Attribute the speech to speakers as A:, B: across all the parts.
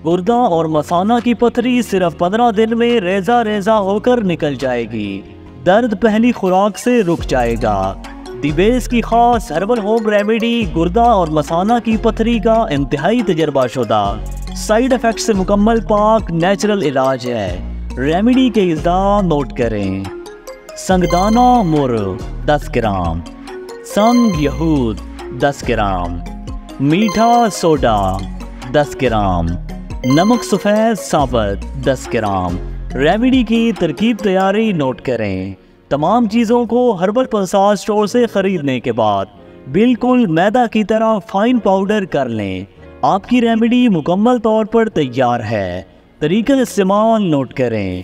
A: गुर्दा और मसाना की पथरी सिर्फ 15 दिन में रेजा रेजा होकर निकल जाएगी। दर्द पहली खुराक से रुक जाएगा। दिबेस की खास हर्बल होम रेमेडी गुर्दा और मसाना की पथरी का इंतहाई तजर्बा शुदा, साइड इफेक्ट से मुकम्मल पाक नेचुरल इलाज है। रेमेडी के इज़्ज़ा नोट करें। संगदाना मुर 10 ग्राम, संग यहूद 10 ग्राम, मीठा सोडा 10 ग्राम, नमक सफ़ेद साबुत 10 ग्राम। रेमेडी की तरकीब तैयारी नोट करें। तमाम चीज़ों को हर्बल पल्सार स्टोर से ख़रीदने के बाद बिल्कुल मैदा की तरह फाइन पाउडर कर लें। आपकी रेमेडी मुकम्मल तौर पर तैयार है। तरीका इस्तेमाल नोट करें।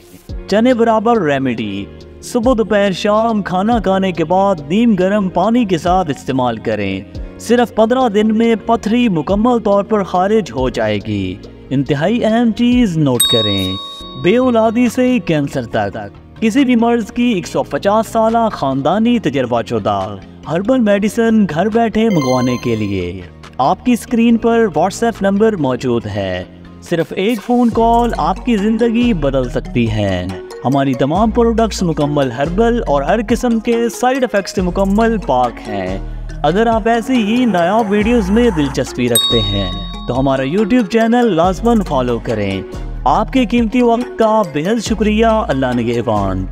A: चने बराबर रेमेडी सुबह दोपहर शाम खाना खाने के बाद नीम गर्म पानी के साथ इस्तेमाल करें। सिर्फ 15 दिन में पथरी मुकम्मल तौर पर खारिज हो जाएगी। इंतहाई अहम चीज़ नोट करें। बेऔलादी से कैंसर तक किसी भी मर्ज की 150 साल खानदानी तजर्बाशुदा हर्बल मेडिसिन घर बैठे मंगवाने के लिए आपकी स्क्रीन पर व्हाट्सएप नंबर मौजूद है। सिर्फ एक फ़ोन कॉल आपकी ज़िंदगी बदल सकती है। हमारी तमाम प्रोडक्ट्स मुकम्मल हर्बल और हर किस्म के साइड इफ़ेक्ट्स से मुकम्मल पाक हैं। अगर आप ऐसी ही नायाब वीडियोस में दिलचस्पी रखते हैं तो हमारा यूट्यूब चैनल लाज़मन फॉलो करें। आपके कीमती वक्त का बेहद शुक्रिया। अल्लाह निगहबान।